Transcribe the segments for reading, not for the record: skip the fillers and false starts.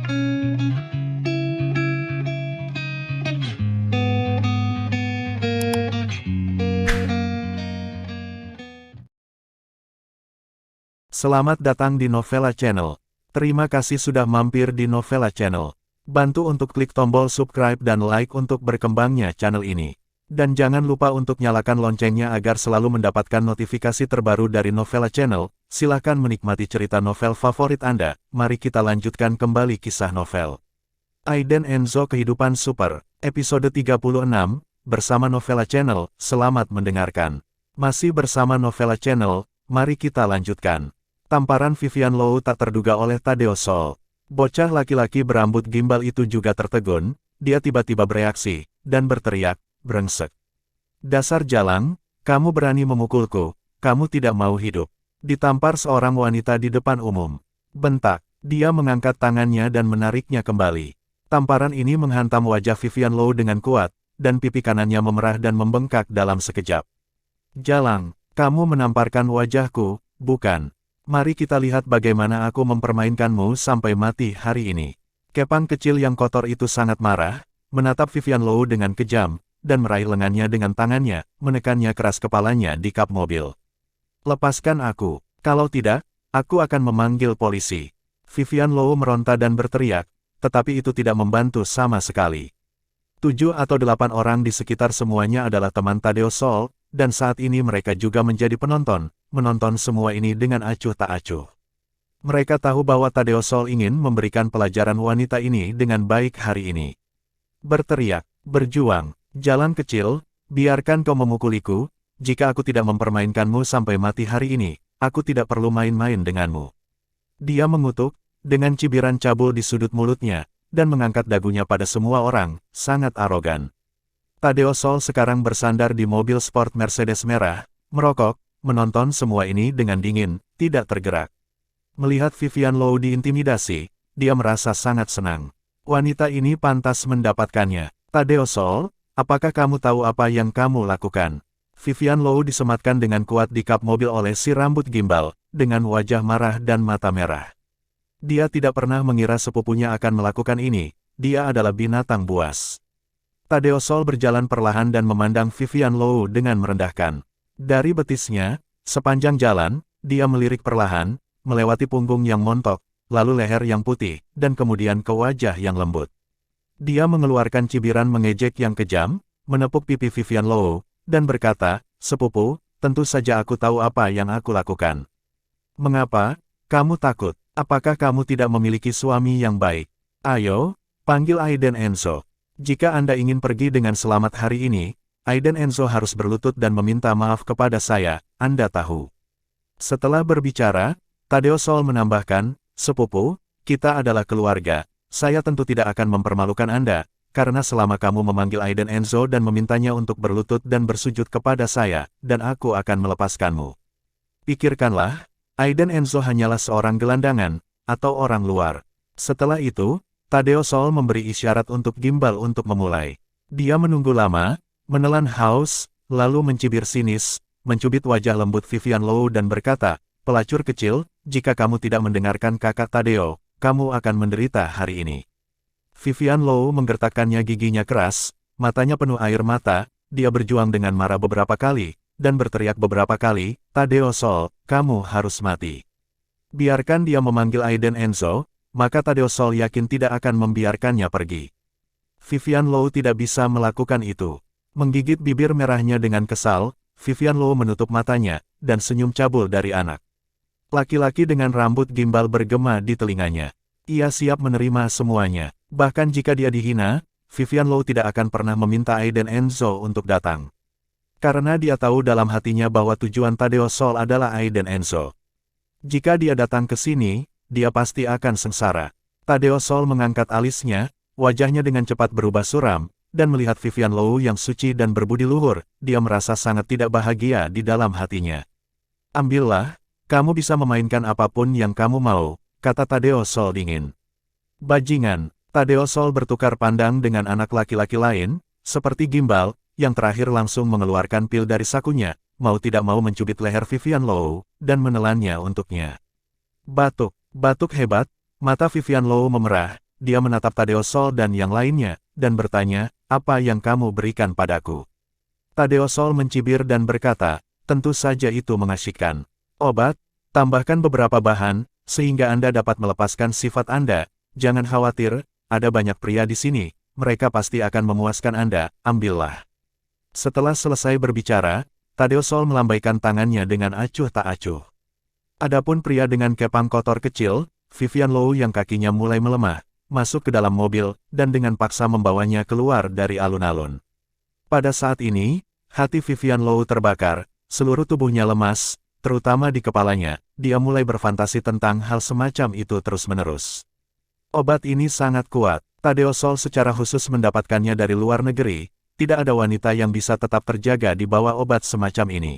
Selamat datang di Novella Channel. Terima kasih sudah mampir di Novella Channel. Bantu untuk klik tombol subscribe dan like untuk berkembangnya channel ini. Dan jangan lupa untuk nyalakan loncengnya agar selalu mendapatkan notifikasi terbaru dari Novella Channel. Silahkan menikmati cerita novel favorit Anda. Mari kita lanjutkan kembali kisah novel Aiden Enzo Kehidupan Super, episode 36, bersama Novella Channel. Selamat mendengarkan. Masih bersama Novella Channel, mari kita lanjutkan. Tamparan Vivian Low tak terduga oleh Tadeo Sol. Bocah laki-laki berambut gimbal itu juga tertegun, dia tiba-tiba bereaksi, dan berteriak, brengsek. Dasar jalang, kamu berani memukulku, kamu tidak mau hidup. Ditampar seorang wanita di depan umum. Bentak, dia mengangkat tangannya dan menariknya kembali. Tamparan ini menghantam wajah Vivian Low dengan kuat, dan pipi kanannya memerah dan membengkak dalam sekejap. Jalang, kamu menamparkan wajahku, bukan? Mari kita lihat bagaimana aku mempermainkanmu sampai mati hari ini. Kepang kecil yang kotor itu sangat marah, menatap Vivian Low dengan kejam, dan meraih lengannya dengan tangannya, menekannya keras kepalanya di kap mobil. Lepaskan aku, kalau tidak, aku akan memanggil polisi. Vivian Low meronta dan berteriak, tetapi itu tidak membantu sama sekali. 7 atau 8 orang di sekitar semuanya adalah teman Tadeo Sol, dan saat ini mereka juga menjadi penonton, menonton semua ini dengan acuh tak acuh. Mereka tahu bahwa Tadeo Sol ingin memberikan pelajaran wanita ini dengan baik hari ini. Berteriak, berjuang, jalan kecil, biarkan kau memukuliku, jika aku tidak mempermainkanmu sampai mati hari ini, aku tidak perlu main-main denganmu. Dia mengutuk, dengan cibiran cabul di sudut mulutnya, dan mengangkat dagunya pada semua orang, sangat arogan. Tadeo Sol sekarang bersandar di mobil sport Mercedes merah, merokok, menonton semua ini dengan dingin, tidak tergerak. Melihat Vivian Low diintimidasi, dia merasa sangat senang. Wanita ini pantas mendapatkannya. Tadeo Sol, apakah kamu tahu apa yang kamu lakukan? Vivian Low disematkan dengan kuat di kap mobil oleh si rambut gimbal, dengan wajah marah dan mata merah. Dia tidak pernah mengira sepupunya akan melakukan ini, dia adalah binatang buas. Tadeo Sol berjalan perlahan dan memandang Vivian Low dengan merendahkan. Dari betisnya, sepanjang jalan, dia melirik perlahan, melewati punggung yang montok, lalu leher yang putih, dan kemudian ke wajah yang lembut. Dia mengeluarkan cibiran mengejek yang kejam, menepuk pipi Vivian Low, dan berkata, "Sepupu, tentu saja aku tahu apa yang aku lakukan." "Mengapa? Kamu takut? Apakah kamu tidak memiliki suami yang baik? Ayo, panggil Aiden Enzo. Jika Anda ingin pergi dengan selamat hari ini, Aiden Enzo harus berlutut dan meminta maaf kepada saya, Anda tahu." Setelah berbicara, Tadeo Sol menambahkan, "Sepupu, kita adalah keluarga, saya tentu tidak akan mempermalukan Anda, karena selama kamu memanggil Aiden Enzo dan memintanya untuk berlutut dan bersujud kepada saya, dan aku akan melepaskanmu. Pikirkanlah, Aiden Enzo hanyalah seorang gelandangan, atau orang luar." Setelah itu, Tadeo Sol memberi isyarat untuk gimbal untuk memulai. Dia menunggu lama, menelan haus, lalu mencibir sinis, mencubit wajah lembut Vivian Low dan berkata, "Pelacur kecil, jika kamu tidak mendengarkan kakak Tadeo, kamu akan menderita hari ini." Vivian Low menggertakkannya giginya keras, matanya penuh air mata, dia berjuang dengan marah beberapa kali, dan berteriak beberapa kali, "Tadeo Sol, kamu harus mati." Biarkan dia memanggil Aiden Enzo, maka Tadeo Sol yakin tidak akan membiarkannya pergi. Vivian Low tidak bisa melakukan itu. Menggigit bibir merahnya dengan kesal, Vivian Low menutup matanya, dan senyum cabul dari anak laki-laki dengan rambut gimbal bergema di telinganya. Ia siap menerima semuanya. Bahkan jika dia dihina, Vivian Low tidak akan pernah meminta Aiden Enzo untuk datang. Karena dia tahu dalam hatinya bahwa tujuan Tadeo Sol adalah Aiden Enzo. Jika dia datang ke sini, dia pasti akan sengsara. Tadeo Sol mengangkat alisnya, wajahnya dengan cepat berubah suram, dan melihat Vivian Low yang suci dan berbudi luhur, dia merasa sangat tidak bahagia di dalam hatinya. "Ambillah, kamu bisa memainkan apapun yang kamu mau," kata Tadeo Sol dingin. "Bajingan." Tadeo Sol bertukar pandang dengan anak laki-laki lain, seperti gimbal, yang terakhir langsung mengeluarkan pil dari sakunya, mau tidak mau mencubit leher Vivian Low, dan menelannya untuknya. Batuk hebat, mata Vivian Low memerah, dia menatap Tadeo Sol dan yang lainnya, dan bertanya, apa yang kamu berikan padaku? Tadeo Sol mencibir dan berkata, tentu saja itu mengasyikkan. Obat, tambahkan beberapa bahan, sehingga Anda dapat melepaskan sifat Anda. Jangan khawatir, ada banyak pria di sini, mereka pasti akan memuaskan Anda, ambillah. Setelah selesai berbicara, Tadeo Sol melambaikan tangannya dengan acuh tak acuh. Adapun pria dengan kepang kotor kecil, Vivian Low yang kakinya mulai melemah, masuk ke dalam mobil, dan dengan paksa membawanya keluar dari alun-alun. Pada saat ini, hati Vivian Low terbakar, seluruh tubuhnya lemas, terutama di kepalanya, dia mulai berfantasi tentang hal semacam itu terus-menerus. Obat ini sangat kuat, Tadeo Sol secara khusus mendapatkannya dari luar negeri, tidak ada wanita yang bisa tetap terjaga di bawah obat semacam ini.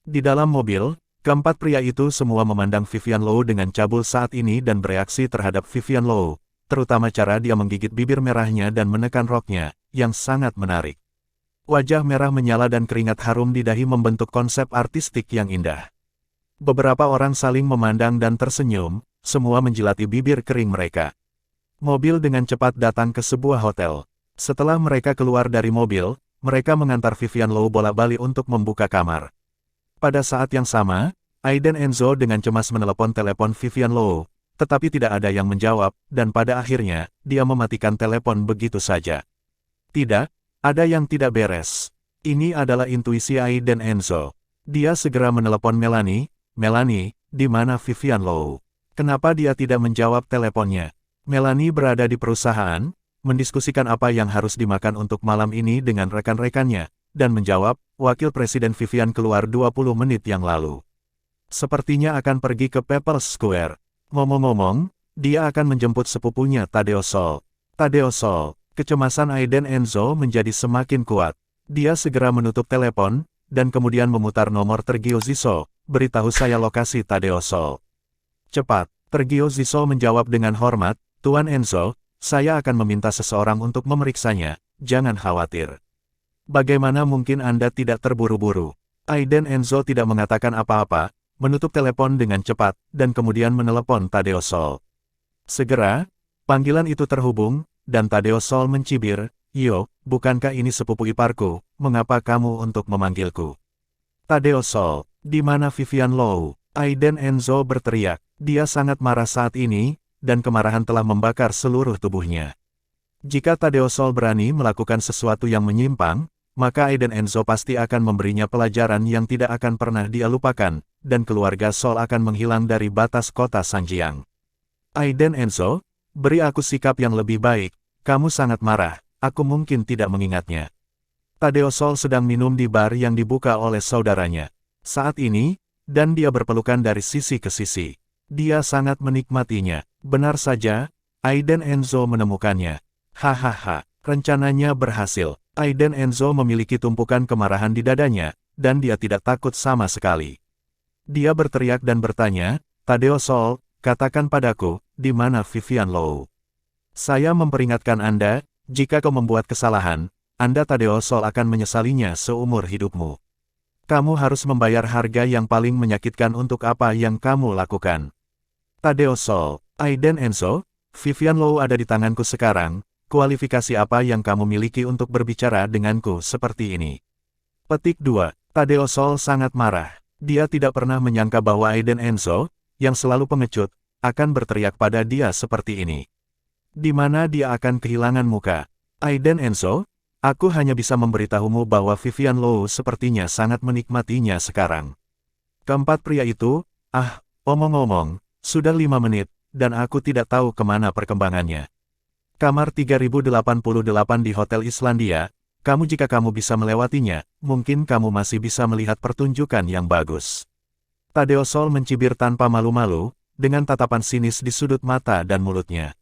Di dalam mobil, keempat pria itu semua memandang Vivian Low dengan cabul saat ini dan bereaksi terhadap Vivian Low, terutama cara dia menggigit bibir merahnya dan menekan roknya, yang sangat menarik. Wajah merah menyala dan keringat harum di dahi membentuk konsep artistik yang indah. Beberapa orang saling memandang dan tersenyum, semua menjilati bibir kering mereka. Mobil dengan cepat datang ke sebuah hotel. Setelah mereka keluar dari mobil, mereka mengantar Vivian Low bolak-balik untuk membuka kamar. Pada saat yang sama, Aiden Enzo dengan cemas menelepon telepon Vivian Low, tetapi tidak ada yang menjawab, dan pada akhirnya, dia mematikan telepon begitu saja. Tidak, ada yang tidak beres. Ini adalah intuisi Aiden Enzo. Dia segera menelepon Melanie. Melanie, di mana Vivian Low? Kenapa dia tidak menjawab teleponnya? Melanie berada di perusahaan, mendiskusikan apa yang harus dimakan untuk malam ini dengan rekan-rekannya, dan menjawab, Wakil Presiden Vivian keluar 20 menit yang lalu. Sepertinya akan pergi ke People's Square. Ngomong-ngomong, dia akan menjemput sepupunya Tadeo Sol. Tadeo Sol. Kecemasan Aiden Enzo menjadi semakin kuat. Dia segera menutup telepon, dan kemudian memutar nomor Tergio Ziso, beritahu saya lokasi Tadeo Sol. Cepat, Tergio Ziso menjawab dengan hormat, Tuan Enzo, saya akan meminta seseorang untuk memeriksanya, jangan khawatir. Bagaimana mungkin Anda tidak terburu-buru? Aiden Enzo tidak mengatakan apa-apa, menutup telepon dengan cepat, dan kemudian menelepon Tadeo Sol. Segera, panggilan itu terhubung, dan Tadeo Sol mencibir, yo, bukankah ini sepupu iparku, mengapa kamu untuk memanggilku? Tadeo Sol, di mana Vivian Low? Aiden Enzo berteriak, dia sangat marah saat ini, dan kemarahan telah membakar seluruh tubuhnya. Jika Tadeo Sol berani melakukan sesuatu yang menyimpang, maka Aiden Enzo pasti akan memberinya pelajaran yang tidak akan pernah dia lupakan, dan keluarga Sol akan menghilang dari batas kota Sanjiang. Aiden Enzo, beri aku sikap yang lebih baik, kamu sangat marah, aku mungkin tidak mengingatnya. Tadeo Sol sedang minum di bar yang dibuka oleh saudaranya. Saat ini, dan dia berpelukan dari sisi ke sisi. Dia sangat menikmatinya. Benar saja, Aiden Enzo menemukannya. Hahaha, rencananya berhasil. Aiden Enzo memiliki tumpukan kemarahan di dadanya, dan dia tidak takut sama sekali. Dia berteriak dan bertanya, Tadeo Sol, katakan padaku, di mana Vivian Low? Saya memperingatkan Anda, jika kau membuat kesalahan, Anda Tadeo Sol akan menyesalinya seumur hidupmu. Kamu harus membayar harga yang paling menyakitkan untuk apa yang kamu lakukan. Tadeo Sol, Aiden Enzo, Vivian Low ada di tanganku sekarang, kualifikasi apa yang kamu miliki untuk berbicara denganku seperti ini? Petik 2. Tadeo Sol sangat marah. Dia tidak pernah menyangka bahwa Aiden Enzo, yang selalu pengecut, akan berteriak pada dia seperti ini. Di mana dia akan kehilangan muka. Aiden Enzo, aku hanya bisa memberitahumu bahwa Vivian Low sepertinya sangat menikmatinya sekarang. Keempat pria itu, omong-omong, sudah 5 menit, dan aku tidak tahu kemana perkembangannya. Kamar 3088 di Hotel Islandia, jika kamu bisa melewatinya, mungkin kamu masih bisa melihat pertunjukan yang bagus. Tadeo Sol mencibir tanpa malu-malu, dengan tatapan sinis di sudut mata dan mulutnya.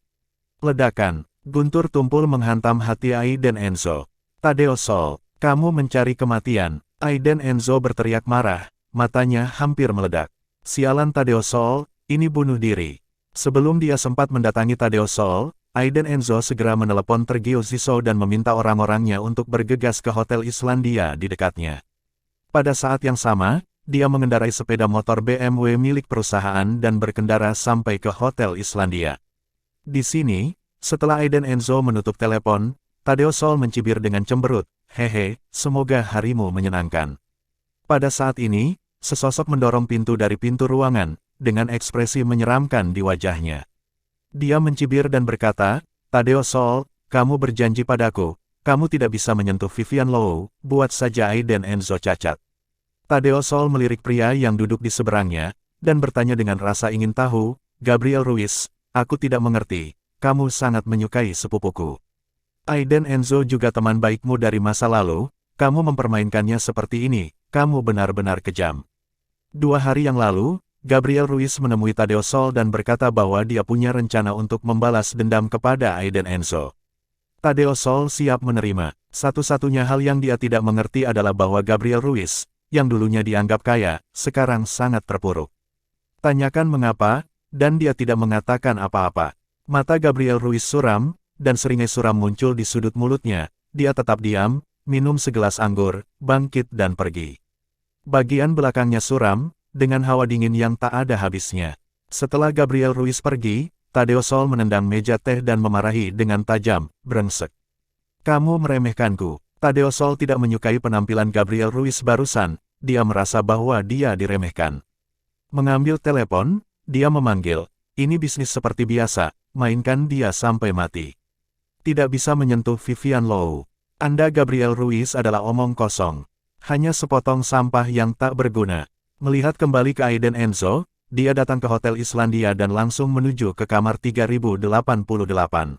Ledakan, guntur tumpul menghantam hati Aiden Enzo. Tadeo Sol, kamu mencari kematian. Aiden Enzo berteriak marah, matanya hampir meledak. Sialan Tadeo Sol, ini bunuh diri. Sebelum dia sempat mendatangi Tadeo Sol, Aiden Enzo segera menelepon Tergio Ziso dan meminta orang-orangnya untuk bergegas ke Hotel Islandia di dekatnya. Pada saat yang sama, dia mengendarai sepeda motor BMW milik perusahaan dan berkendara sampai ke Hotel Islandia. Di sini, Setelah Aiden Enzo menutup telepon, Tadeo Sol mencibir dengan cemberut, "Hehe, semoga harimu menyenangkan." Pada saat ini, sesosok mendorong pintu dari pintu ruangan, dengan ekspresi menyeramkan di wajahnya. Dia mencibir dan berkata, "Tadeo Sol, kamu berjanji padaku, kamu tidak bisa menyentuh Vivian Low, buat saja Aiden Enzo cacat." Tadeo Sol melirik pria yang duduk di seberangnya, dan bertanya dengan rasa ingin tahu, "Gabriel Ruiz, aku tidak mengerti, kamu sangat menyukai sepupuku. Aiden Enzo juga teman baikmu dari masa lalu, kamu mempermainkannya seperti ini, kamu benar-benar kejam." 2 hari yang lalu, Gabriel Ruiz menemui Tadeo Sol dan berkata bahwa dia punya rencana untuk membalas dendam kepada Aiden Enzo. Tadeo Sol siap menerima. Satu-satunya hal yang dia tidak mengerti adalah bahwa Gabriel Ruiz, yang dulunya dianggap kaya, sekarang sangat terpuruk. Tanyakan mengapa, dan dia tidak mengatakan apa-apa. Mata Gabriel Ruiz suram, dan seringai suram muncul di sudut mulutnya. Dia tetap diam, minum segelas anggur, bangkit dan pergi. Bagian belakangnya suram, dengan hawa dingin yang tak ada habisnya. Setelah Gabriel Ruiz pergi, Tadeo Sol menendang meja teh dan memarahi dengan tajam, "Brengsek. Kamu meremehkanku." Tadeo Sol tidak menyukai penampilan Gabriel Ruiz barusan, dia merasa bahwa dia diremehkan. Mengambil telepon, dia memanggil, "Ini bisnis seperti biasa, mainkan dia sampai mati. Tidak bisa menyentuh Vivian Low. Anda Gabriel Ruiz adalah omong kosong. Hanya sepotong sampah yang tak berguna." Melihat kembali ke Aiden Enzo, dia datang ke Hotel Islandia dan langsung menuju ke kamar 3088.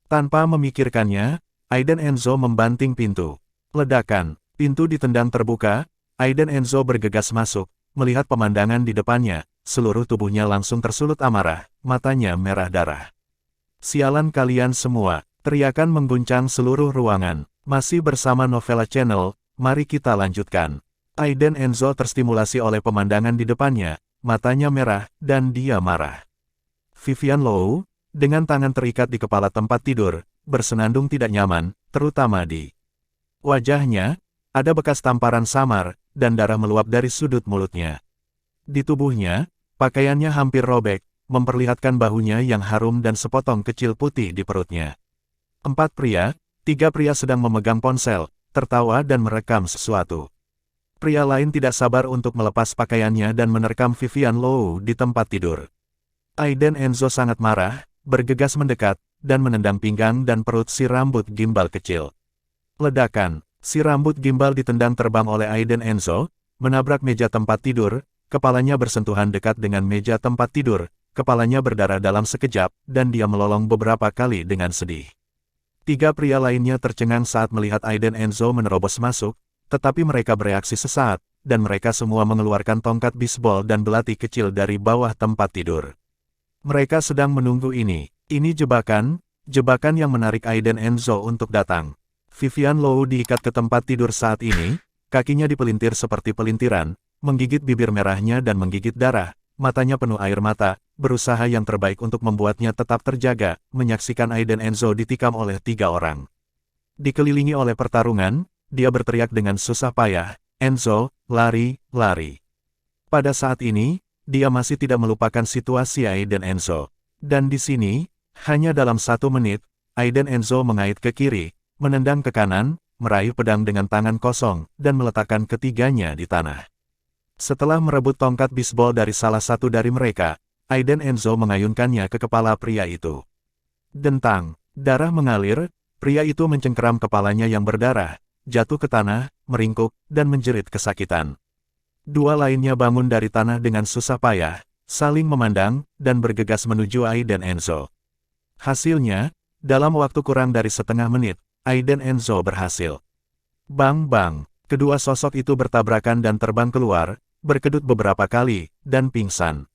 Tanpa memikirkannya, Aiden Enzo membanting pintu. Ledakan, pintu ditendang terbuka, Aiden Enzo bergegas masuk, melihat pemandangan di depannya, seluruh tubuhnya langsung tersulut amarah, matanya merah darah. "Sialan kalian semua!" Teriakan mengguncang seluruh ruangan. Masih bersama Novella Channel, mari kita lanjutkan. Aiden Enzo terstimulasi oleh pemandangan di depannya, matanya merah, dan dia marah. Vivian Low, dengan tangan terikat di kepala tempat tidur, bersenandung tidak nyaman, terutama di wajahnya, ada bekas tamparan samar, dan darah meluap dari sudut mulutnya. Di tubuhnya, pakaiannya hampir robek, memperlihatkan bahunya yang harum dan sepotong kecil putih di perutnya. 3 pria sedang memegang ponsel, tertawa dan merekam sesuatu. Pria lain tidak sabar untuk melepas pakaiannya dan menerkam Vivian Low di tempat tidur. Aiden Enzo sangat marah, bergegas mendekat, dan menendang pinggang dan perut si rambut gimbal kecil. Ledakan, si rambut gimbal ditendang terbang oleh Aiden Enzo, menabrak meja tempat tidur, kepalanya bersentuhan dekat dengan meja tempat tidur, kepalanya berdarah dalam sekejap, dan dia melolong beberapa kali dengan sedih. 3 pria lainnya tercengang saat melihat Aiden Enzo menerobos masuk, tetapi mereka bereaksi sesaat, dan mereka semua mengeluarkan tongkat bisbol dan belati kecil dari bawah tempat tidur. Mereka sedang menunggu ini. Ini jebakan yang menarik Aiden Enzo untuk datang. Vivian Low diikat ke tempat tidur saat ini, kakinya dipelintir seperti pelintiran, menggigit bibir merahnya dan menggigit darah, matanya penuh air mata, berusaha yang terbaik untuk membuatnya tetap terjaga, menyaksikan Aiden Enzo ditikam oleh 3 orang. Dikelilingi oleh pertarungan, dia berteriak dengan susah payah, "Enzo, lari, lari." Pada saat ini, dia masih tidak melupakan situasi Aiden Enzo. Dan di sini, hanya dalam 1 menit, Aiden Enzo mengait ke kiri, menendang ke kanan, meraih pedang dengan tangan kosong, dan meletakkan ketiganya di tanah. Setelah merebut tongkat bisbol dari salah satu dari mereka, Aiden Enzo mengayunkannya ke kepala pria itu. Dentang, darah mengalir, pria itu mencengkeram kepalanya yang berdarah, jatuh ke tanah, meringkuk, dan menjerit kesakitan. 2 lainnya bangun dari tanah dengan susah payah, saling memandang, dan bergegas menuju Aiden Enzo. Hasilnya, dalam waktu kurang dari setengah menit, Aiden Enzo berhasil. Bang-bang, kedua sosok itu bertabrakan dan terbang keluar, berkedut beberapa kali, dan pingsan.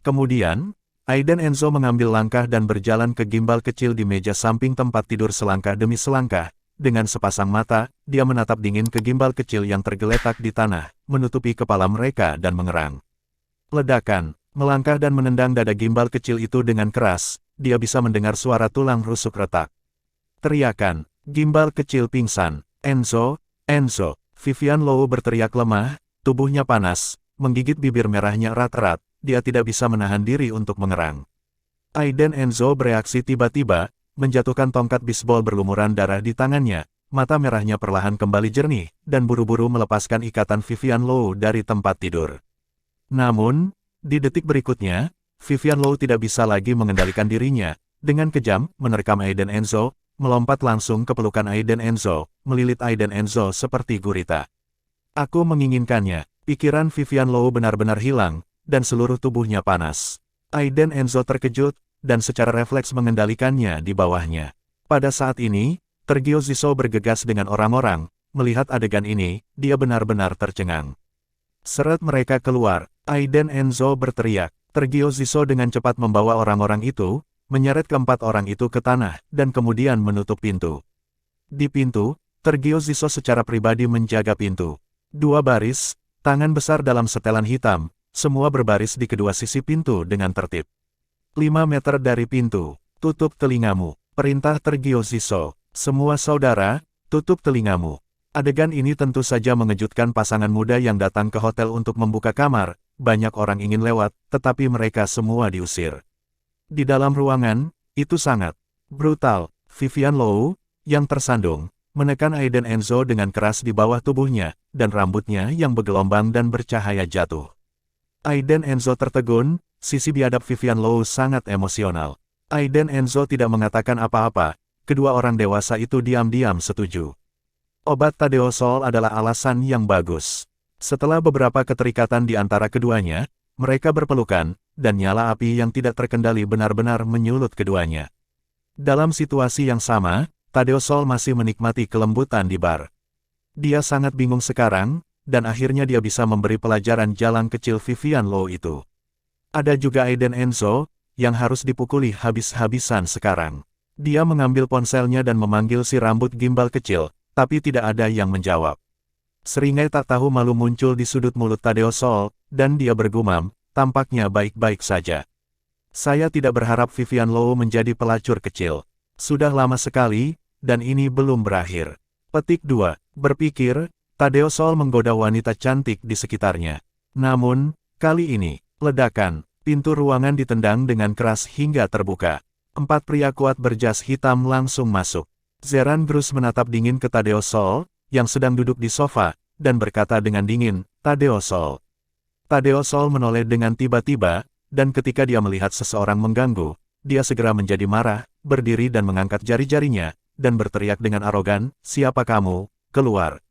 Kemudian, Aiden Enzo mengambil langkah dan berjalan ke gimbal kecil di meja samping tempat tidur selangkah demi selangkah. Dengan sepasang mata, dia menatap dingin ke gimbal kecil yang tergeletak di tanah, menutupi kepala mereka dan mengerang. Ledakan, melangkah dan menendang dada gimbal kecil itu dengan keras, dia bisa mendengar suara tulang rusuk retak. Teriakan, gimbal kecil pingsan, "Enzo, Enzo!" Vivian Low berteriak lemah, tubuhnya panas, menggigit bibir merahnya erat-erat, dia tidak bisa menahan diri untuk mengerang. Aiden Enzo bereaksi tiba-tiba, menjatuhkan tongkat bisbol berlumuran darah di tangannya. Mata merahnya perlahan kembali jernih, dan buru-buru melepaskan ikatan Vivian Low dari tempat tidur. Namun, di detik berikutnya, Vivian Low tidak bisa lagi mengendalikan dirinya. Dengan kejam, menerkam Aiden Enzo, melompat langsung ke pelukan Aiden Enzo, melilit Aiden Enzo seperti gurita. Aku menginginkannya. Pikiran Vivian Low benar-benar hilang, dan seluruh tubuhnya panas. Aiden Enzo terkejut, dan secara refleks mengendalikannya di bawahnya. Pada saat ini, Tergio Ziso bergegas dengan orang-orang. Melihat adegan ini, dia benar-benar tercengang. Seret mereka keluar, Aiden Enzo berteriak. Tergio Ziso dengan cepat membawa orang-orang itu, menyeret keempat orang itu ke tanah, dan kemudian menutup pintu. Di pintu, Tergio Ziso secara pribadi menjaga pintu. Dua baris, tangan besar dalam setelan hitam, semua berbaris di kedua sisi pintu dengan tertib. 5 meter dari pintu, tutup telingamu, perintah Tergio Ziso. Semua saudara, tutup telingamu. Adegan ini tentu saja mengejutkan pasangan muda yang datang ke hotel untuk membuka kamar. Banyak orang ingin lewat, tetapi mereka semua diusir. Di dalam ruangan, itu sangat brutal. Vivian Low, yang tersandung, menekan Aiden Enzo dengan keras di bawah tubuhnya, dan rambutnya yang bergelombang dan bercahaya jatuh. Aiden Enzo tertegun, sisi biadab Vivian Low sangat emosional. Aiden Enzo tidak mengatakan apa-apa. Kedua orang dewasa itu diam-diam setuju. Obat Tadeosol adalah alasan yang bagus. Setelah beberapa keterikatan di antara keduanya, mereka berpelukan, dan nyala api yang tidak terkendali benar-benar menyulut keduanya. Dalam situasi yang sama, Tadeosol masih menikmati kelembutan di bar. Dia sangat bingung sekarang, dan akhirnya dia bisa memberi pelajaran jalan kecil Vivian Low itu. Ada juga Aiden Enzo, yang harus dipukuli habis-habisan sekarang. Dia mengambil ponselnya dan memanggil si rambut gimbal kecil, tapi tidak ada yang menjawab. Seringai tak tahu malu muncul di sudut mulut Tadeosol, dan dia bergumam, tampaknya baik-baik saja. Saya tidak berharap Vivian Low menjadi pelacur kecil. Sudah lama sekali, dan ini belum berakhir. Petik 2. Berpikir, Tadeosol menggoda wanita cantik di sekitarnya. Namun, kali ini, ledakan, pintu ruangan ditendang dengan keras hingga terbuka. 4 pria kuat berjas hitam langsung masuk. Zeran Grus menatap dingin ke Tadeosol, yang sedang duduk di sofa, dan berkata dengan dingin, Tadeosol. Tadeosol menoleh dengan tiba-tiba, dan ketika dia melihat seseorang mengganggu, dia segera menjadi marah, berdiri dan mengangkat jari-jarinya, dan berteriak dengan arogan, siapa kamu? Keluar.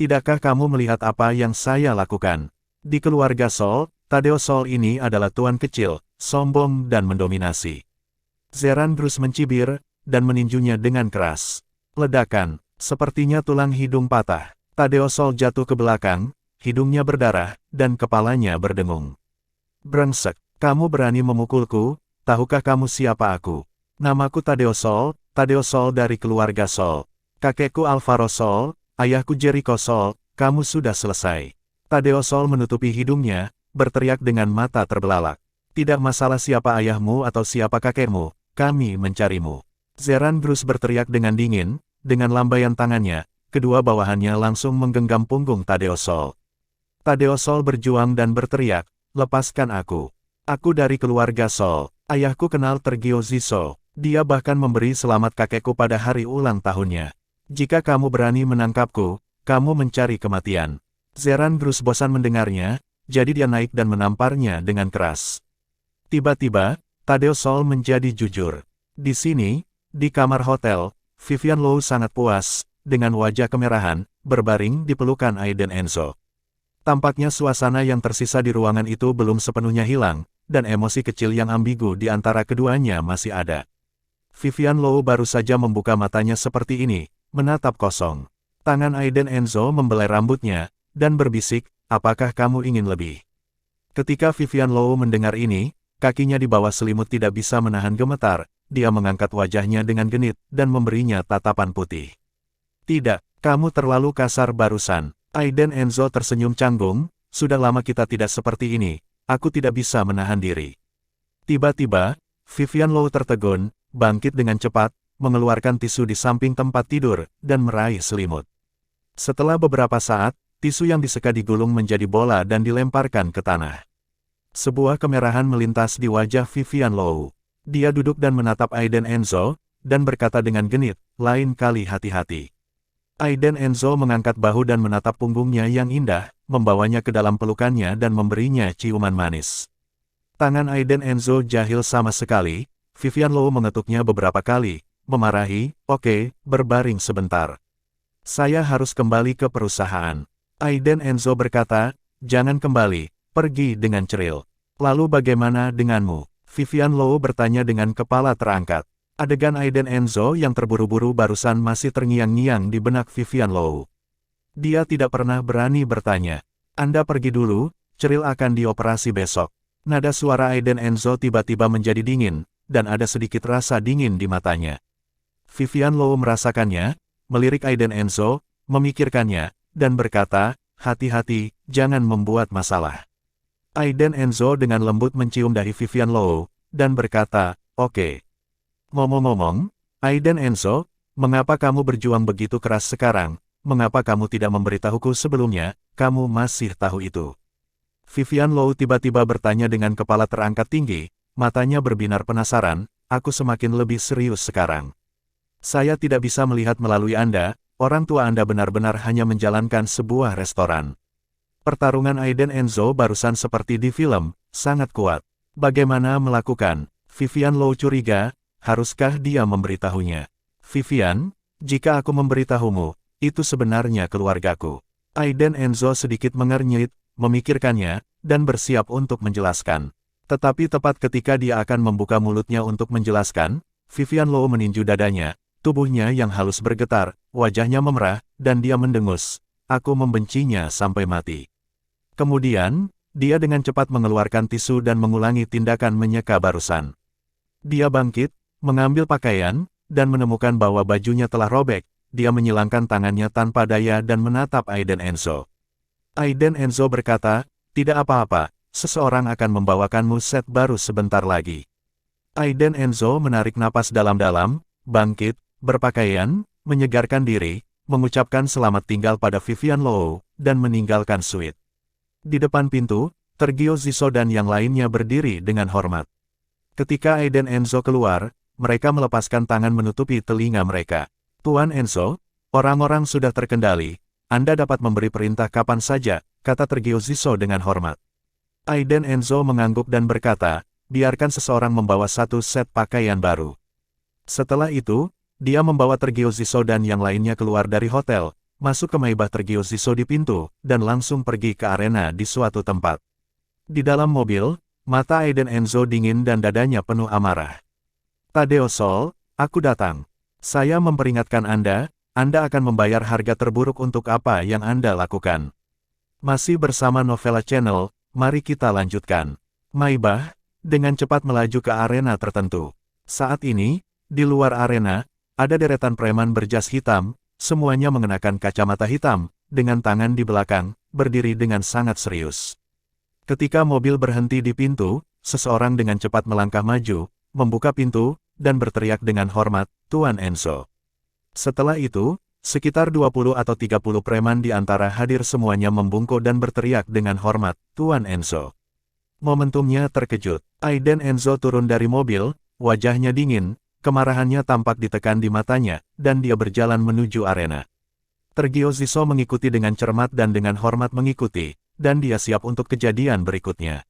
Tidakkah kamu melihat apa yang saya lakukan? Di keluarga Sol, Tadeosol ini adalah tuan kecil, sombong dan mendominasi. Zeran Grus mencibir, dan meninjunya dengan keras. Ledakan, sepertinya tulang hidung patah. Tadeosol jatuh ke belakang, hidungnya berdarah, dan kepalanya berdengung. Brengsek, kamu berani memukulku? Tahukah kamu siapa aku? Namaku Tadeosol, Tadeosol dari keluarga Sol. Kakekku Alvaro Sol, ayahku Jericho Sol, kamu sudah selesai. Tadeosol menutupi hidungnya, berteriak dengan mata terbelalak. Tidak masalah siapa ayahmu atau siapa kakekmu. Kami mencarimu. Zeran Grus berteriak dengan dingin, dengan lambaian tangannya, kedua bawahannya langsung menggenggam punggung Tadeosol. Tadeosol berjuang dan berteriak, lepaskan aku. Aku dari keluarga Sol. Ayahku kenal Tergio Ziso. Dia bahkan memberi selamat kakekku pada hari ulang tahunnya. Jika kamu berani menangkapku, kamu mencari kematian. Zeran Grus bosan mendengarnya, jadi dia naik dan menamparnya dengan keras. Tiba-tiba, Tadeosol menjadi jujur. Di sini, di kamar hotel, Vivian Low sangat puas, dengan wajah kemerahan, berbaring di pelukan Aiden Enzo. Tampaknya suasana yang tersisa di ruangan itu belum sepenuhnya hilang, dan emosi kecil yang ambigu di antara keduanya masih ada. Vivian Low baru saja membuka matanya seperti ini, menatap kosong. Tangan Aiden Enzo membelai rambutnya, dan berbisik, apakah kamu ingin lebih? Ketika Vivian Low mendengar ini, kakinya di bawah selimut tidak bisa menahan gemetar, dia mengangkat wajahnya dengan genit, dan memberinya tatapan putih. Tidak, kamu terlalu kasar barusan. Aiden Enzo tersenyum canggung, sudah lama kita tidak seperti ini, aku tidak bisa menahan diri. Tiba-tiba, Vivian Low tertegun, bangkit dengan cepat, mengeluarkan tisu di samping tempat tidur, dan meraih selimut. Setelah beberapa saat, tisu yang diseka digulung menjadi bola dan dilemparkan ke tanah. Sebuah kemerahan melintas di wajah Vivian Low. Dia duduk dan menatap Aiden Enzo, dan berkata dengan genit, lain kali hati-hati. Aiden Enzo mengangkat bahu dan menatap punggungnya yang indah, membawanya ke dalam pelukannya dan memberinya ciuman manis. Tangan Aiden Enzo jahil sama sekali, Vivian Low mengetuknya beberapa kali, memarahi, oke, berbaring sebentar. Saya harus kembali ke perusahaan. Aiden Enzo berkata, jangan kembali, pergi dengan ceril. Lalu bagaimana denganmu? Vivian Low bertanya dengan kepala terangkat. Adegan Aiden Enzo yang terburu-buru barusan masih terngiang-ngiang di benak Vivian Low. Dia tidak pernah berani bertanya. Anda pergi dulu, ceril akan dioperasi besok. Nada suara Aiden Enzo tiba-tiba menjadi dingin, dan ada sedikit rasa dingin di matanya. Vivian Low merasakannya, melirik Aiden Enzo, memikirkannya, dan berkata, hati-hati, jangan membuat masalah. Aiden Enzo dengan lembut mencium dahi Vivian Low, dan berkata, oke. Ngomong-ngomong, Aiden Enzo, mengapa kamu berjuang begitu keras sekarang? Mengapa kamu tidak memberitahuku sebelumnya? Kamu masih tahu itu. Vivian Low tiba-tiba bertanya dengan kepala terangkat tinggi, matanya berbinar penasaran, aku semakin lebih serius sekarang. Saya tidak bisa melihat melalui Anda, orang tua Anda benar-benar hanya menjalankan sebuah restoran. Pertarungan Aiden Enzo barusan seperti di film, sangat kuat. Bagaimana melakukan? Vivian Low curiga, haruskah dia memberitahunya? Vivian, jika aku memberitahumu, itu sebenarnya keluargaku. Aiden Enzo sedikit mengernyit, memikirkannya, dan bersiap untuk menjelaskan. Tetapi tepat ketika dia akan membuka mulutnya untuk menjelaskan, Vivian Low meninju dadanya, tubuhnya yang halus bergetar, wajahnya memerah, dan dia mendengus. Aku membencinya sampai mati. Kemudian, dia dengan cepat mengeluarkan tisu dan mengulangi tindakan menyeka barusan. Dia bangkit, mengambil pakaian, dan menemukan bahwa bajunya telah robek. Dia menyilangkan tangannya tanpa daya dan menatap Aiden Enzo. Aiden Enzo berkata, tidak apa-apa, seseorang akan membawakanmu set baru sebentar lagi. Aiden Enzo menarik napas dalam-dalam, bangkit, berpakaian, menyegarkan diri, mengucapkan selamat tinggal pada Vivian Low, dan meninggalkan suite. Di depan pintu, Tergio Ziso dan yang lainnya berdiri dengan hormat. Ketika Aiden Enzo keluar, mereka melepaskan tangan menutupi telinga mereka. Tuan Enzo, orang-orang sudah terkendali, Anda dapat memberi perintah kapan saja, kata Tergio Ziso dengan hormat. Aiden Enzo mengangguk dan berkata, biarkan seseorang membawa satu set pakaian baru. Setelah itu, dia membawa Tergio Ziso dan yang lainnya keluar dari hotel, masuk ke Maybach Tergio Ziso di pintu, dan langsung pergi ke arena di suatu tempat. Di dalam mobil, mata Aiden Enzo dingin dan dadanya penuh amarah. Tadeo Sol, aku datang. Saya memperingatkan Anda akan membayar harga terburuk untuk apa yang Anda lakukan. Masih bersama Novella Channel, mari kita lanjutkan. Maybach, dengan cepat melaju ke arena tertentu. Saat ini, di luar arena, ada deretan preman berjas hitam, semuanya mengenakan kacamata hitam, dengan tangan di belakang, berdiri dengan sangat serius. Ketika mobil berhenti di pintu, seseorang dengan cepat melangkah maju, membuka pintu, dan berteriak dengan hormat, Tuan Enzo. Setelah itu, sekitar 20 atau 30 preman di antara hadir semuanya membungkuk dan berteriak dengan hormat, Tuan Enzo. Momentumnya terkejut. Aiden Enzo turun dari mobil, wajahnya dingin, kemarahannya tampak ditekan di matanya, dan dia berjalan menuju arena. Tergio Ziso mengikuti dengan cermat dan dengan hormat mengikuti, dan dia siap untuk kejadian berikutnya.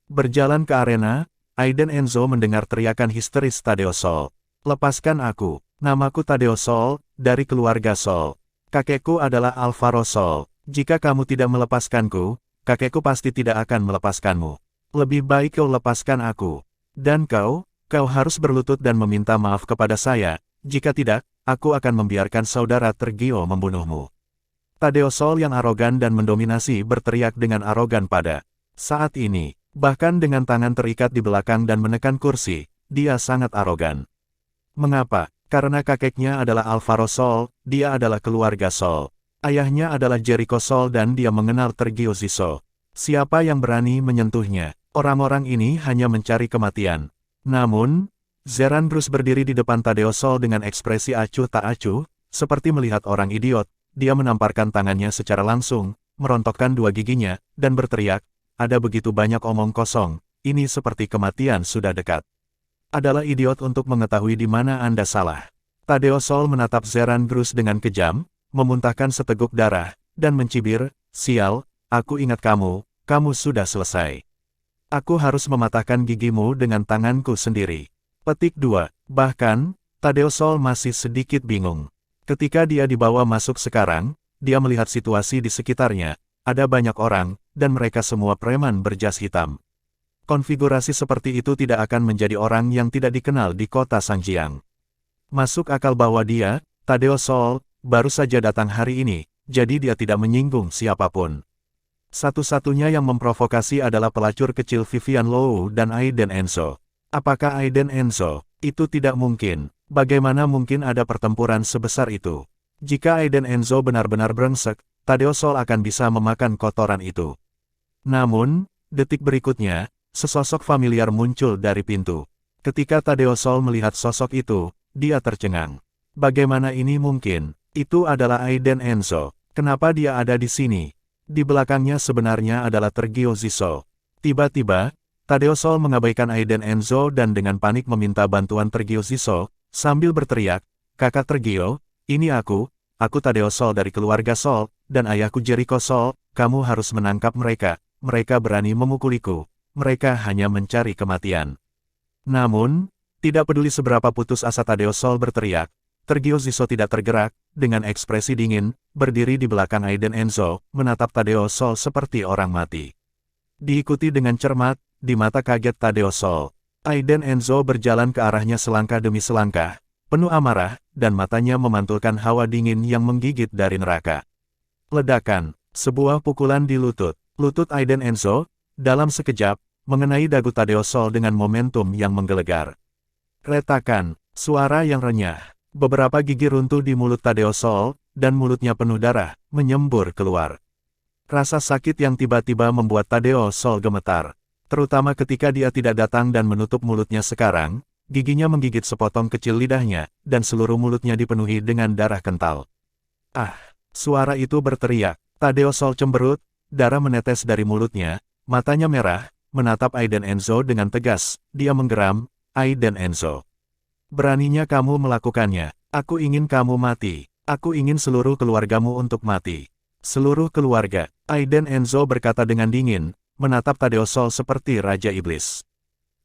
Berjalan ke arena, Aiden Enzo mendengar teriakan histeris Tadeo Sol. Lepaskan aku, namaku Tadeo Sol, dari keluarga Sol. Kakekku adalah Alvaro Sol. Jika kamu tidak melepaskanku, kakekku pasti tidak akan melepaskanmu. Lebih baik kau lepaskan aku. Dan kau harus berlutut dan meminta maaf kepada saya, jika tidak, aku akan membiarkan saudara Tergio membunuhmu. Tadeo Sol yang arogan dan mendominasi berteriak dengan arogan pada saat ini. Bahkan dengan tangan terikat di belakang dan menekan kursi, dia sangat arogan. Mengapa? Karena kakeknya adalah Alvaro Sol, dia adalah keluarga Sol. Ayahnya adalah Jericho Sol dan dia mengenal Tergio Ziso. Siapa yang berani menyentuhnya? Orang-orang ini hanya mencari kematian. Namun, Zeran Bruce berdiri di depan Tadeo Sol dengan ekspresi acuh tak acuh, seperti melihat orang idiot. Dia menamparkan tangannya secara langsung, merontokkan dua giginya, dan berteriak, ada begitu banyak omong kosong, ini seperti kematian sudah dekat. adalah idiot untuk mengetahui di mana Anda salah. Tadeo Sol menatap Zeran Grus dengan kejam, memuntahkan seteguk darah, dan mencibir, sial, aku ingat kamu, kamu sudah selesai. Aku harus mematahkan gigimu dengan tanganku sendiri. Petik 2. Bahkan, Tadeo Sol masih sedikit bingung. Ketika dia dibawa masuk sekarang, dia melihat situasi di sekitarnya, ada banyak orang, dan mereka semua preman berjas hitam. Konfigurasi seperti itu tidak akan menjadi orang yang tidak dikenal di kota Sangjiang. Masuk akal bahwa dia, Tadeo Sol, baru saja datang hari ini, jadi dia tidak menyinggung siapapun. Satu-satunya yang memprovokasi adalah pelacur kecil Vivian Lou dan Aiden Enzo. Apakah Aiden Enzo? Itu tidak mungkin. Bagaimana mungkin ada pertempuran sebesar itu? Jika Aiden Enzo benar-benar brengsek, Tadeo Sol akan bisa memakan kotoran itu. Namun, detik berikutnya, sesosok familiar muncul dari pintu. Ketika Tadeo Sol melihat sosok itu, dia tercengang. Bagaimana ini mungkin? Itu adalah Aiden Enzo. Kenapa dia ada di sini? Di belakangnya sebenarnya adalah Tergio Ziso. Tiba-tiba, Tadeo Sol mengabaikan Aiden Enzo dan dengan panik meminta bantuan Tergio Ziso, sambil berteriak, "Kakak Tergio, ini aku Tadeo Sol dari keluarga Sol, dan ayahku Jericho Sol, kamu harus menangkap mereka berani memukuliku. Mereka hanya mencari kematian." Namun, tidak peduli seberapa putus asa Tadeo Sol berteriak, Tergio Ziso tidak tergerak, dengan ekspresi dingin, berdiri di belakang Aiden Enzo, menatap Tadeo Sol seperti orang mati. Diikuti dengan cermat, di mata kaget Tadeo Sol, Aiden Enzo berjalan ke arahnya selangkah demi selangkah, penuh amarah, dan matanya memantulkan hawa dingin yang menggigit dari neraka. Ledakan, sebuah pukulan di lutut Aiden Enzo, dalam sekejap, mengenai dagu Tadeo Sol dengan momentum yang menggelegar. Retakan, suara yang renyah, beberapa gigi runtuh di mulut Tadeo Sol, dan mulutnya penuh darah, menyembur keluar. Rasa sakit yang tiba-tiba membuat Tadeo Sol gemetar. Terutama ketika dia tidak datang dan menutup mulutnya sekarang, giginya menggigit sepotong kecil lidahnya, dan seluruh mulutnya dipenuhi dengan darah kental. Ah! Suara itu berteriak. Tadeo Sol cemberut, darah menetes dari mulutnya, matanya merah, menatap Aiden Enzo dengan tegas, dia menggeram, "Aiden Enzo. Beraninya kamu melakukannya. Aku ingin kamu mati. Aku ingin seluruh keluargamu untuk mati." "Seluruh keluarga," Aiden Enzo berkata dengan dingin, menatap Tadeo Sol seperti Raja Iblis.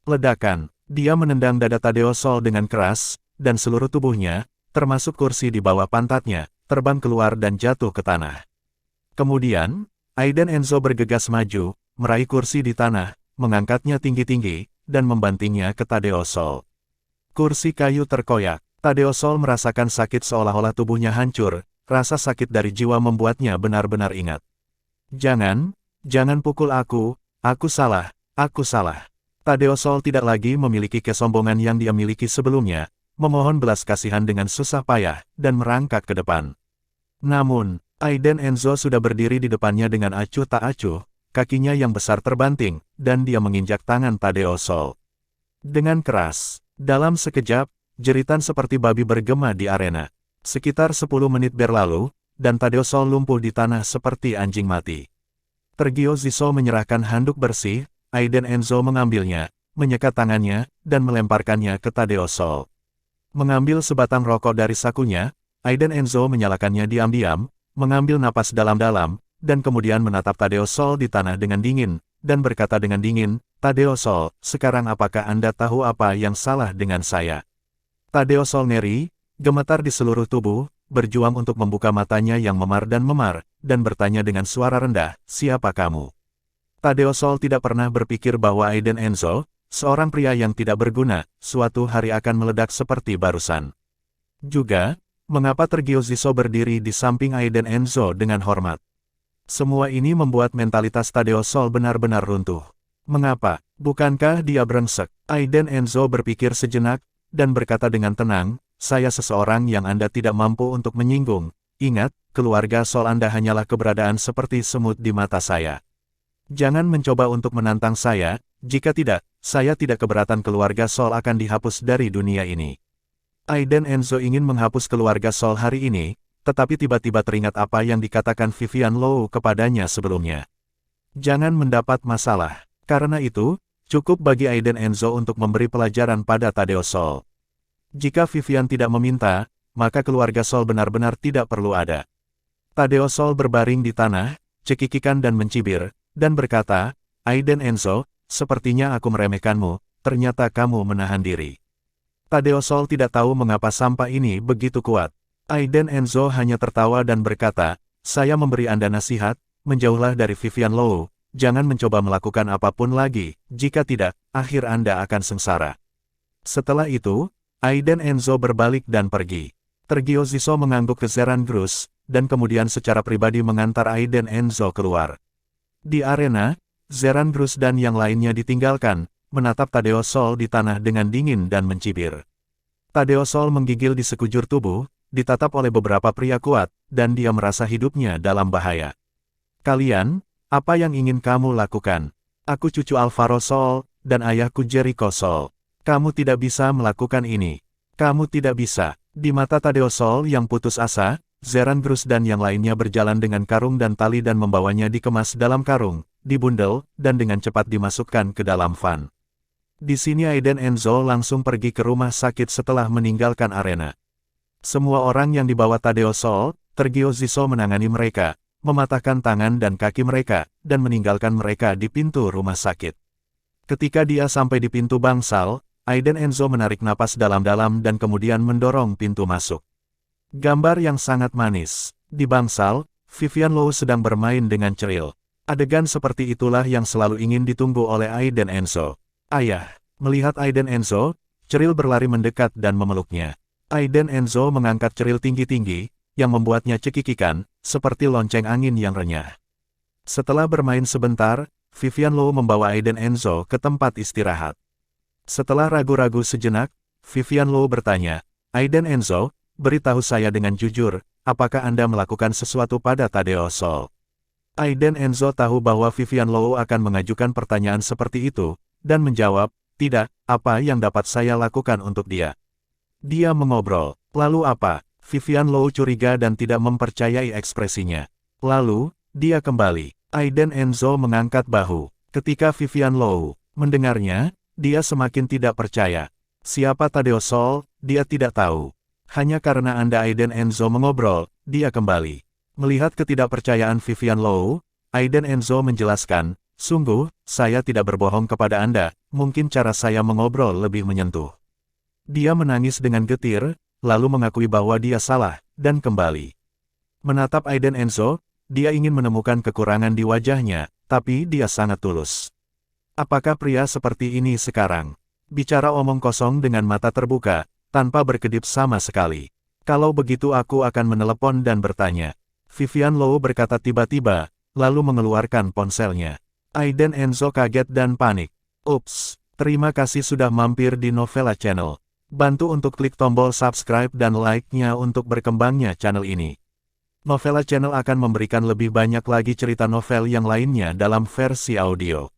Ledakan, dia menendang dada Tadeo Sol dengan keras, dan seluruh tubuhnya, termasuk kursi di bawah pantatnya, terbang keluar dan jatuh ke tanah. Kemudian, Aiden Enzo bergegas maju, meraih kursi di tanah, mengangkatnya tinggi-tinggi, dan membantingnya ke Tadeo Sol. Kursi kayu terkoyak. Tadeo Sol merasakan sakit seolah-olah tubuhnya hancur, rasa sakit dari jiwa membuatnya benar-benar ingat. Jangan pukul aku salah. Tadeo Sol tidak lagi memiliki kesombongan yang dia miliki sebelumnya, memohon belas kasihan dengan susah payah, dan merangkak ke depan. Namun, Aiden Enzo sudah berdiri di depannya dengan acuh tak acuh, kakinya yang besar terbanting, dan dia menginjak tangan Tadeo Sol. Dengan keras, dalam sekejap, jeritan seperti babi bergema di arena. Sekitar 10 menit berlalu, dan Tadeo Sol lumpuh di tanah seperti anjing mati. Tergio Ziso menyerahkan handuk bersih, Aiden Enzo mengambilnya, menyekat tangannya, dan melemparkannya ke Tadeo Sol. Mengambil sebatang rokok dari sakunya, Aiden Enzo menyalakannya diam-diam, mengambil napas dalam-dalam, dan kemudian menatap Tadeo Sol di tanah dengan dingin, dan berkata dengan dingin, "Tadeo Sol, sekarang apakah Anda tahu apa yang salah dengan saya?" Tadeo Sol ngeri, gemetar di seluruh tubuh, berjuang untuk membuka matanya yang memar, dan bertanya dengan suara rendah, "Siapa kamu?" Tadeo Sol tidak pernah berpikir bahwa Aiden Enzo, seorang pria yang tidak berguna, suatu hari akan meledak seperti barusan. Juga, mengapa Tergio Ziso berdiri di samping Aiden Enzo dengan hormat? Semua ini membuat mentalitas Tadeo Sol benar-benar runtuh. Mengapa? Bukankah dia brengsek? Aiden Enzo berpikir sejenak, dan berkata dengan tenang, "Saya seseorang yang Anda tidak mampu untuk menyinggung. Ingat, keluarga Sol Anda hanyalah keberadaan seperti semut di mata saya. Jangan mencoba untuk menantang saya, jika tidak, saya tidak keberatan keluarga Sol akan dihapus dari dunia ini." Aiden Enzo ingin menghapus keluarga Sol hari ini, tetapi tiba-tiba teringat apa yang dikatakan Vivian Lou kepadanya sebelumnya. Jangan mendapat masalah. Karena itu, Cukup bagi Aiden Enzo untuk memberi pelajaran pada Tadeo Sol. Jika Vivian tidak meminta, maka keluarga Sol benar-benar tidak perlu ada. Tadeo Sol berbaring di tanah, cekikikan dan mencibir, dan berkata, Aiden Enzo, sepertinya aku meremehkanmu, ternyata kamu menahan diri. Tadeo Sol tidak tahu mengapa sampah ini begitu kuat. Aiden Enzo hanya tertawa dan berkata, saya memberi Anda nasihat, menjauhlah dari Vivian Low, jangan mencoba melakukan apapun lagi, jika tidak, akhir Anda akan sengsara. Setelah itu, Aiden Enzo berbalik dan pergi. Tergio Ziso mengangguk ke Zeran Grus, dan kemudian secara pribadi mengantar Aiden Enzo keluar. Di arena, Zeran Grus dan yang lainnya ditinggalkan, menatap Tadeo Sol di tanah dengan dingin dan mencibir. Tadeo Sol menggigil di sekujur tubuh, ditatap oleh beberapa pria kuat, dan dia merasa hidupnya dalam bahaya. Kalian, apa yang ingin kamu lakukan? Aku cucu Alvaro Sol, dan ayahku Jericho Sol. Kamu tidak bisa melakukan ini. Kamu tidak bisa. Di mata Tadeo Sol yang putus asa, Zeran Grus dan yang lainnya berjalan dengan karung dan tali dan membawanya dikemas dalam karung, dibundel, dan dengan cepat dimasukkan ke dalam van. Di sini Aiden Enzo langsung pergi ke rumah sakit setelah meninggalkan arena. Semua orang yang dibawa Tadeo Sol, Tergio Ziso menangani mereka, mematahkan tangan dan kaki mereka, dan meninggalkan mereka di pintu rumah sakit. Ketika dia sampai di pintu bangsal, Aiden Enzo menarik napas dalam-dalam dan kemudian mendorong pintu masuk. Gambar yang sangat manis. Di bangsal, Vivian Low sedang bermain dengan Ceril. Adegan seperti itulah yang selalu ingin ditunggu oleh Aiden Enzo. Ayah, melihat Aiden Enzo, Ceril berlari mendekat dan memeluknya. Aiden Enzo mengangkat Ceril tinggi-tinggi, yang membuatnya cekikikan, seperti lonceng angin yang renyah. Setelah bermain sebentar, Vivian Low membawa Aiden Enzo ke tempat istirahat. Setelah ragu-ragu sejenak, Vivian Low bertanya, Aiden Enzo, beritahu saya dengan jujur, apakah Anda melakukan sesuatu pada Tadeo Sol? Aiden Enzo tahu bahwa Vivian Low akan mengajukan pertanyaan seperti itu, dan menjawab, tidak, apa yang dapat saya lakukan untuk dia? Dia mengobrol. Lalu apa? Vivian Low curiga dan tidak mempercayai ekspresinya. Lalu, dia kembali. Aiden Enzo mengangkat bahu. Ketika Vivian Low mendengarnya, dia semakin tidak percaya. Siapa Tadeo Sol, dia tidak tahu. Hanya karena Anda Aiden Enzo mengobrol, dia kembali. Melihat ketidakpercayaan Vivian Low, Aiden Enzo menjelaskan, sungguh, saya tidak berbohong kepada Anda, mungkin cara saya mengobrol lebih menyentuh. Dia menangis dengan getir, lalu mengakui bahwa dia salah, dan kembali. Menatap Aiden Enzo, dia ingin menemukan kekurangan di wajahnya, tapi dia sangat tulus. Apakah pria seperti ini sekarang? Bicara omong kosong dengan mata terbuka, tanpa berkedip sama sekali. Kalau begitu aku akan menelepon dan bertanya. Vivian Low berkata tiba-tiba, lalu mengeluarkan ponselnya. Aiden Enzo kaget dan panik. Ups, terima kasih sudah mampir di Novella Channel. Bantu untuk klik tombol subscribe dan like-nya untuk berkembangnya channel ini. Novella Channel akan memberikan lebih banyak lagi cerita novel yang lainnya dalam versi audio.